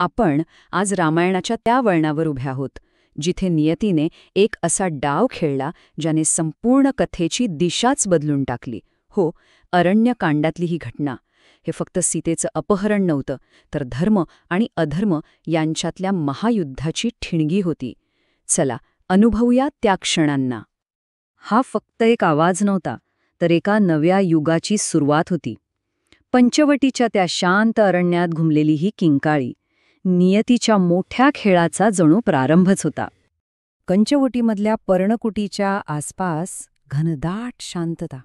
आपण आज रामायणाच्या त्या वळणावर उभ्या आहोत जिथे नियतीने एक असा डाव खेळला ज्याने संपूर्ण कथेची दिशाच बदलून टाकली. हो, अरण्यकांडातली ही घटना. हे फक्त सीतेचं अपहरण नव्हतं, तर धर्म आणि अधर्म यांच्यातल्या महायुद्धाची ठिणगी होती. चला अनुभवूया त्या क्षणांना. हा फक्त एक आवाज नव्हता, तर एका नव्या युगाची सुरुवात होती. पंचवटीच्या त्या शांत अरण्यात घुमलेली ही किंकाळी नियतीच्या मोठ्या खेळाचा जणू प्रारंभच होता. पंचवटीमधल्या पर्णकुटीच्या आसपास घनदाट शांतता.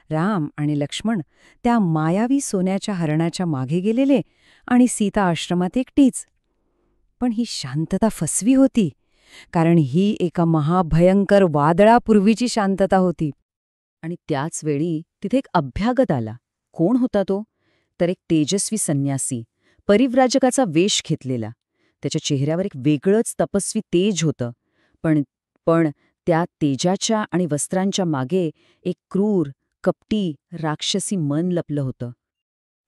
राम आणि लक्ष्मण त्या मायावी सोन्याच्या हरणाच्या मागे गेलेले आणि सीता आश्रमात एकटीच. पण ही शांतता फसवी होती, कारण ही एका महाभयंकर वादळापूर्वीची शांतता होती. आणि त्याच वेळी तिथे एक अभ्यागत आला. कोण होता तो? तर एक तेजस्वी संन्यासी, परिव्राजकाचा वेश घेतलेला. त्याच्या चेहऱ्यावर एक वेगळंच तपस्वी तेज होतं. पण त्या तेजाच्या आणि वस्त्रांच्या मागे एक क्रूर, कपटी, राक्षसी मन लपलं होतं.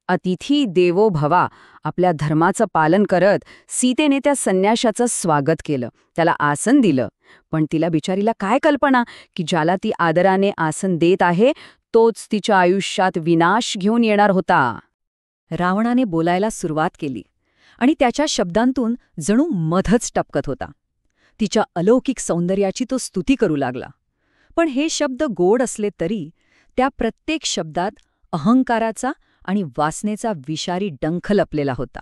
अतिथी देवो भवा, आपल्या धर्माचं पालन करत सीतेने त्या संन्याशाचं स्वागत केलं, त्याला आसन दिलं. पण तिला बिचारीला काय कल्पना की ज्याला ती आदराने आसन देत आहे तोच तिच्या आयुष्यात विनाश घेऊन येणार होता. रावणाने बोलायला सुरुवात केली आणि त्याच्या शब्दांतून जणू मधच टपकत होता. तिच्या अलौकिक सौंदर्याची तो स्तुती करू लागला. पण हे शब्द गोड असले तरी त्या प्रत्येक शब्दात अहंकाराचा आणि वासनेचा विषारी डंख लपलेला होता.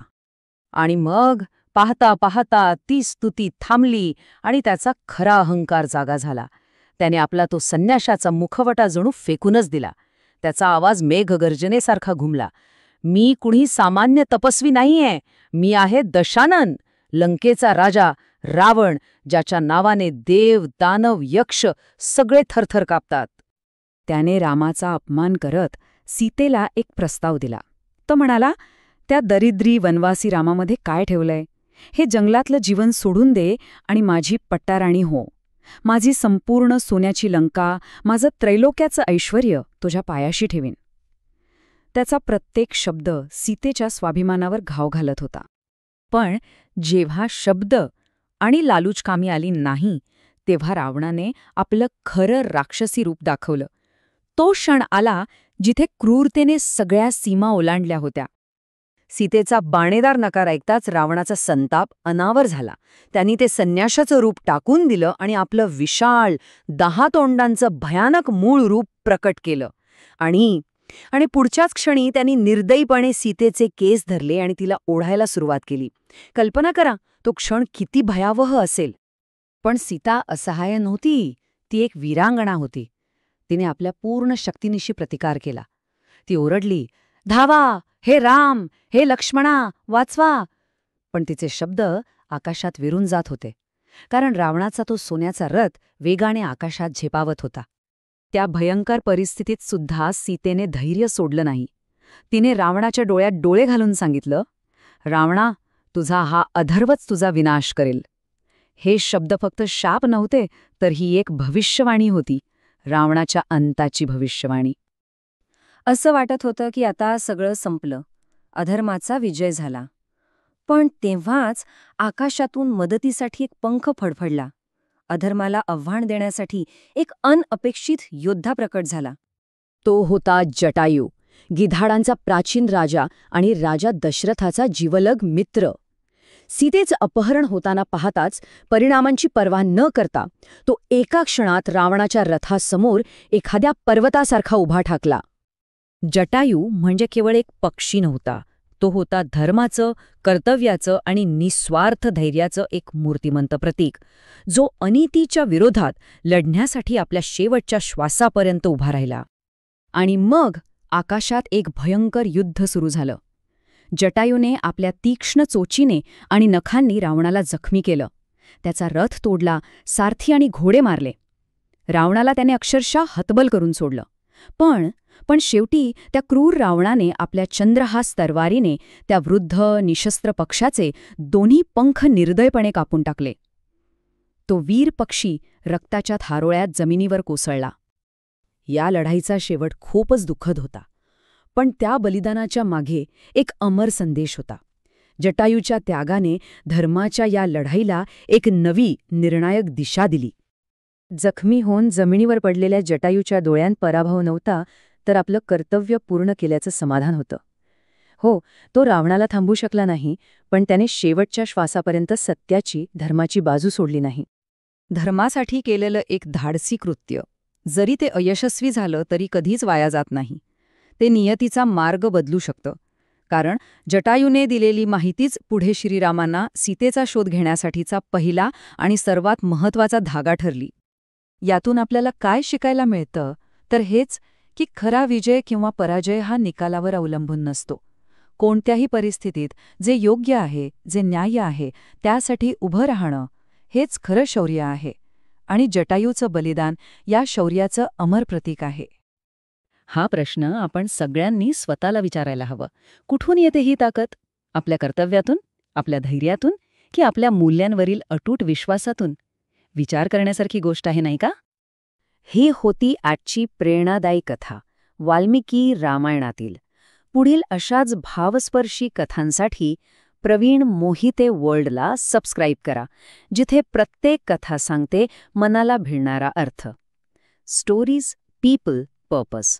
आणि मग पाहता पाहता ती स्तुती थांबली आणि त्याचा खरा अहंकार जागा झाला. त्याने आपला तो संन्याशाचा मुखवटा जणू फेकूनच दिला. त्याचा आवाज मेघगर्जनेसारखा घुमला. मी कुणी सामान्य तपस्वी नाहीये, मी आहे दशानन, लंकेचा राजा रावण, ज्याच्या नावाने देव, दानव, यक्ष सगळे थरथर कापतात. त्याने रामाचा अपमान करत सीतेला एक प्रस्ताव दिला. तो म्हणाला, त्या दरिद्री वनवासी रामामध्ये काय ठेवलंय? हे जंगलातलं जीवन सोडून दे आणि माझी पट्टाराणी हो. माझी संपूर्ण सोन्याची लंका, माझं त्रैलोक्याचं ऐश्वर्य तुझ्या पायाशी ठेवीन. त्याचा प्रत्येक शब्द सीतेच्या स्वाभिमानावर घाव घालत होता. पण जेव्हा शब्द आणि लालूच कामी आली नाही, तेव्हा रावणाने आपलं खरं राक्षसी रूप दाखवलं. तो क्षण आला जिथे क्रूरतेने सगळ्या सीमा ओलांडल्या होत्या. सीतेचा बाणेदार नकार ऐकताच रावणाचा संताप अनावर झाला. त्यांनी ते संन्याशाचं रूप टाकून दिलं आणि आपलं विशाल 10 तोंडांचं भयानक मूळ रूप प्रकट केलं. आणि पुढच्याच क्षणी त्यांनी निर्दयीपणे सीतेचे केस धरले आणि तिला ओढायला सुरुवात केली. कल्पना करा, तो क्षण किती भयावह असेल. पण सीता असहाय्य नव्हती, ती एक वीरांगणा होती. तिने आपल्या पूर्ण शक्तीनिशी प्रतिकार केला. ती ओरडली, धावा, हे राम, हे लक्ष्मणा, वाचवा. पण तिचे शब्द आकाशात विरून जात होते, कारण रावणाचा तो सोन्याचा रथ वेगाने आकाशात झेपावत होता. त्या भयंकर परिस्थितीत सुद्धा सीतेने धैर्य सोडलं नाही. तिने रावणाच्या डोळ्यात डोळे घालून सांगितलं, रावणा, तुझा हा अधर्वच तुझा विनाश करेल. हे शब्द फक्त शाप नव्हते, तर ही एक भविष्यवाणी होती, रावणाच्या अंताची भविष्यवाणी. असं वाटत होतं की आता सगळं संपलं, अधर्माचा विजय झाला. पण तेव्हाच आकाशातून मदतीसाठी एक पंख फडफडला. अधर्माला आव्हान देण्यासाठी एक अनअपेक्षित योद्धा प्रकट झाला. तो होता जटायू, गिधाडांचा प्राचीन राजा आणि राजा दशरथाचा जीवलग मित्र. सीतेचं अपहरण होताना पाहताच परिणामांची पर्वा न करता तो एका क्षणात रावणाच्या रथासमोर एखाद्या पर्वतासारखा उभा ठाकला. जटायू म्हणजे केवळ एक पक्षी नव्हता, तो होता धर्माचं, कर्तव्याचं आणि निस्वार्थ धैर्याचं एक मूर्तिमंत प्रतीक, जो अनितीच्या विरोधात लढण्यासाठी आपल्या शेवटच्या श्वासापर्यंत उभा राहिला. आणि मग आकाशात एक भयंकर युद्ध सुरू झालं. जटायूने आपल्या तीक्ष्ण चोचीने आणि नखांनी रावणाला जखमी केलं. त्याचा रथ तोडला, सारथी आणि घोडे मारले. रावणाला त्याने अक्षरशः हतबल करून सोडलं. पण शेवटी त्या क्रूर रावणाने आपल्या चंद्रहास तलवारीने त्या वृद्ध निशस्त्र पक्षाचे दोन्ही पंख निर्दयपणे कापून टाकले. तो वीर पक्षी रक्ताच्या थारोळ्यात जमिनीवर कोसळला. या लढाईचा शेवट खूपच दुःखद होता. पण त्या बलिदानाच्या मागे एक अमर संदेश होता. जटायूच्या त्यागाने धर्माच्या या लढाईला एक नवी निर्णायक दिशा दिली. जखमी होऊन जमिनीवर पडलेल्या जटायूच्या डोळ्यांत पराभव नव्हता, तर आपलं कर्तव्य पूर्ण केल्याचं समाधान होतं. हो, तो रावणाला थांबू शकला नाही, पण त्याने शेवटच्या श्वासापर्यंत सत्याची, धर्माची बाजू सोडली नाही. धर्मासाठी केलेलं एक धाडसी कृत्य, जरी ते अयशस्वी झालं तरी कधीच वाया जात नाही. ते नियतीचा मार्ग बदलू शकतं. कारण जटायूने दिलेली माहितीच पुढे श्रीरामांना सीतेचा शोध घेण्यासाठीचा पहिला आणि सर्वात महत्त्वाचा धागा ठरली. यातून आपल्याला काय शिकायला मिळतं, तर हेच की खरा विजय किंवा पराजय हा निकालावर अवलंबून नसतो. कोणत्याही परिस्थितीत जे योग्य आहे, जे न्याय्य आहे, त्यासाठी उभं राहणं हेच खरं शौर्य आहे. आणि जटायूचं बलिदान या शौर्याचं अमर प्रतीक आहे. हा प्रश्न आपण सगळ्यांनी स्वतःला विचारायला हवं. कुठून येते ही ताकद? आपल्या कर्तव्यातून, आपल्या धैर्यातून, की आपल्या मूल्यांवरील अटूट विश्वासातून? विचार करण्यासारखी गोष्ट आहे, नाही का? ही होती आजची प्रेरणादायी कथा, वाल्मिकी रामायणातील. पुढील अशाच भावस्पर्शी कथांसाठी प्रवीण मोहिते वर्ल्डला सबस्क्राईब करा, जिथे प्रत्येक कथा सांगते मनाला भिडणारा अर्थ. Stories, people, purpose.